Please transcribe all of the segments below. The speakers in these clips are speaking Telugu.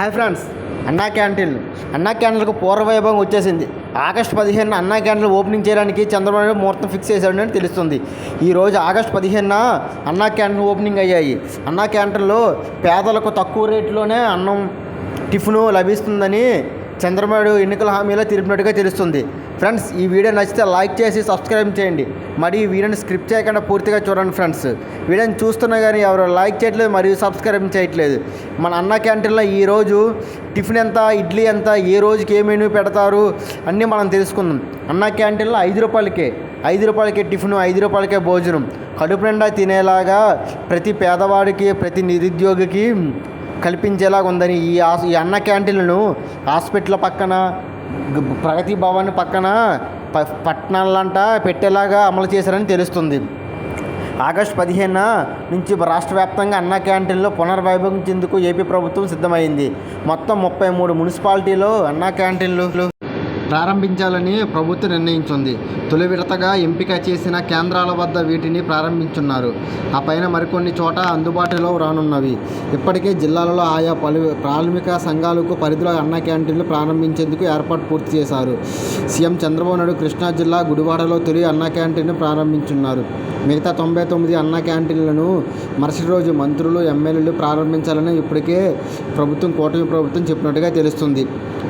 హాయ్ ఫ్రెండ్స్, అన్నా క్యాంటీన్లకు పూర్వవైభవం వచ్చేసింది. ఆగస్టు 15 అన్నా క్యాంటీన్ ఓపెనింగ్ చేయడానికి చంద్రబాబు ముహూర్తం ఫిక్స్ చేశాడని తెలుస్తుంది. ఈరోజు ఆగస్టు 15 అన్నా క్యాంటీన్ ఓపెనింగ్ అయ్యాయి. అన్నా క్యాంటీన్లో పేదలకు తక్కువ రేటులోనే అన్నం టిఫిను లభిస్తుందని చంద్రబాబు ఎన్నికల హామీలో తెలిపినట్టుగా తెలుస్తుంది. ఫ్రెండ్స్, ఈ వీడియో నచ్చితే లైక్ చేసి సబ్స్క్రైబ్ చేయండి. మరి ఈ వీడియోని స్క్రిప్ట్ చేయకుండా పూర్తిగా చూడండి. ఫ్రెండ్స్, వీడియోని చూస్తున్నా కానీ ఎవరు లైక్ చేయట్లేదు మరియు సబ్స్క్రైబ్ చేయట్లేదు. మన అన్నా క్యాంటీన్లో ఈరోజు టిఫిన్ ఎంత, ఇడ్లీ ఎంత, ఏ రోజుకి ఏ మెనూ పెడతారు అన్నీ మనం తెలుసుకుందాం. అన్నా క్యాంటీన్లో 5 రూపాయలకే టిఫిన్, 5 రూపాయలకే భోజనం, కడుపు నిండా తినేలాగా ప్రతి పేదవాడికి, ప్రతి నిరుద్యోగికి కల్పించేలాగా ఉందని ఈ అన్న క్యాంటీన్లను హాస్పిటల్ పక్కన, ప్రగతి భవన్ పక్కన పట్టణాలంట పెట్టేలాగా అమలు చేశారని తెలుస్తుంది. ఆగస్టు 15 నుంచి రాష్ట్ర వ్యాప్తంగా అన్నా క్యాంటీన్లో పునర్వైభవించేందుకు ఏపీ ప్రభుత్వం సిద్ధమైంది. మొత్తం 33 మున్సిపాలిటీలో అన్నా క్యాంటీన్లు ప్రారంభించాలని ప్రభుత్వం నిర్ణయించింది. తొలి విడతగా ఎంపిక చేసిన కేంద్రాల వద్ద వీటిని ప్రారంభించున్నారు. ఆ పైన మరికొన్ని చోట అందుబాటులో రానున్నవి. ఇప్పటికే జిల్లాలలో ఆయా ప్రాథమిక సంఘాలకు పరిధిలో అన్నా క్యాంటీన్లు ప్రారంభించేందుకు ఏర్పాటు పూర్తి చేశారు. సీఎం చంద్రబాబు నాయుడు కృష్ణా జిల్లా గుడివాడలో తొలి అన్నా క్యాంటీన్ను ప్రారంభించున్నారు. మిగతా 99 అన్నా క్యాంటీన్లను మరుసటి రోజు మంత్రులు, ఎమ్మెల్యేలు ప్రారంభించాలని ఇప్పటికే కూటమి ప్రభుత్వం చెప్పినట్టుగా తెలుస్తుంది.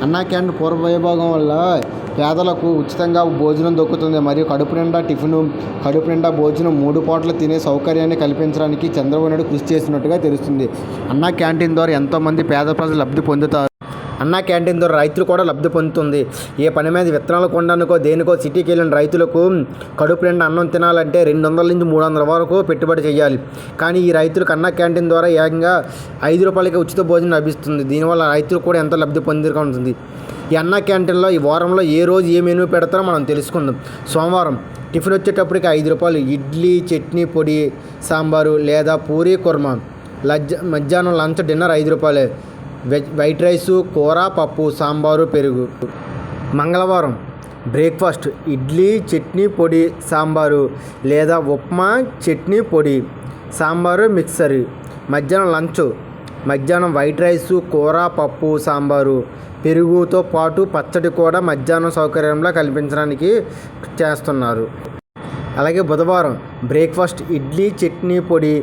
అన్నా క్యాంటీన్ పూర్వవైభవం వల్ల పేదలకు ఉచితంగా భోజనం దొరుకుతుంది మరియు కడుపు నిండా టిఫిను, కడుపు నిండా భోజనం 3 పూటలు తినే సౌకర్యాన్ని కల్పించడానికి చంద్రబాబు నాయుడు కృషి చేసినట్టుగా తెలుస్తుంది. అన్నా క్యాంటీన్ ద్వారా ఎంతోమంది పేద ప్రజలు లబ్ధి పొందుతారు. అన్నా క్యాంటీన్ ద్వారా రైతులు కూడా లబ్ధి పొందుతుంది. ఏ పని మీద విత్తనాలు కొనడానికో దేనికో సిటీకి వెళ్ళిన రైతులకు కడుపు నిండా అన్నం తినాలంటే 200 నుంచి 300 వరకు పెట్టుబడి చేయాలి. కానీ ఈ రైతులకు అన్నా క్యాంటీన్ ద్వారా ఏకంగా 5 రూపాయలకి ఉచిత భోజనం లభిస్తుంది. దీనివల్ల రైతులు కూడా ఎంతో లబ్ధి పొందిగా ఉంటుంది. ఈ అన్నా క్యాంటీన్లో ఈ వారంలో ఏ రోజు ఏ మెనూ పెడతారో మనం తెలుసుకుందాం. సోమవారం టిఫిన్ వచ్చేటప్పటికి 5 రూపాయలు, ఇడ్లీ, చట్నీ, పొడి, సాంబారు లేదా పూరీ, కుర్మా. మధ్యాహ్నం లంచ్, డిన్నర్ 5 రూపాయలే. వైట్ రైసు, కూర, పప్పు, సాంబారు, పెరుగు. మంగళవారం బ్రేక్ఫాస్ట్ ఇడ్లీ, చట్నీ, పొడి, సాంబారు లేదా ఉప్మా, చట్నీ, పొడి, సాంబారు, మిక్సర్. మధ్యాహ్నం వైట్ రైసు, కూర, పప్పు, సాంబారు, పెరుగుతో పాటు పచ్చడి కూడా మధ్యాహ్నం సౌకర్యంలో కల్పించడానికి చేస్తున్నారు. అలాగే బుధవారం బ్రేక్ఫాస్ట్ ఇడ్లీ, చట్నీ, పొడి,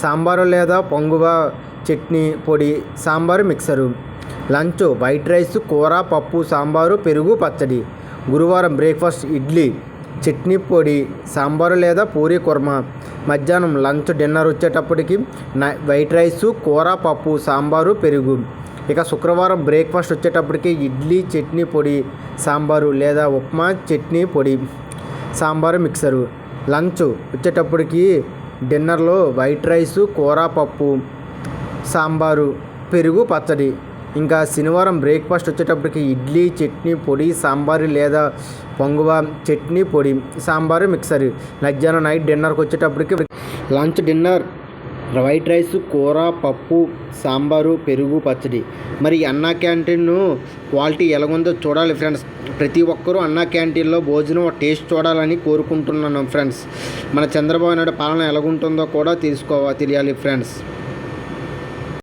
సాంబారు లేదా పొంగువ, చట్నీ, పొడి, sambar, mixer. Lunch white rice, కూర, పప్పు, సాంబారు, పెరుగు, పచ్చడి. గురువారం బ్రేక్ఫాస్ట్ ఇడ్లీ, చట్నీ, పొడి, సాంబారు లేదా పూరీ, కుర్మా. మధ్యాహ్నం లంచ్, డిన్నర్ వచ్చేటప్పటికి వైట్ రైసు, కూర, పప్పు, సాంబారు, పెరుగు. ఇక శుక్రవారం బ్రేక్ఫాస్ట్ వచ్చేటప్పటికి ఇడ్లీ, చట్నీ, పొడి, సాంబారు లేదా ఉప్మా, చట్నీ, పొడి, సాంబారు, మిక్సరు. లంచ్ వచ్చేటప్పటికి డిన్నర్లో వైట్ రైసు, కూర, పప్పు, సాంబారు, పెరుగు, పచ్చడి. ఇంకా శనివారం బ్రేక్ఫాస్ట్ వచ్చేటప్పటికి ఇడ్లీ, చట్నీ, పొడి, సాంబారు లేదా పొంగువ, చట్నీ, పొడి, సాంబారు, మిక్సర్. మధ్యాహ్నం నైట్ డిన్నర్కి వచ్చేటప్పటికి లంచ్, డిన్నర్ వైట్ రైస్, కూర, పప్పు, సాంబారు, పెరుగు, పచ్చడి. మరి అన్నా క్యాంటీన్ క్వాలిటీ ఎలాగుందో చూడాలి ఫ్రెండ్స్. ప్రతి ఒక్కరూ అన్నా క్యాంటీన్లో భోజనం టేస్ట్ చూడాలని కోరుకుంటున్నాను ఫ్రెండ్స్. మన చంద్రబాబు నాయుడు పాలన ఎలాగుంటుందో కూడా తెలియాలి ఫ్రెండ్స్.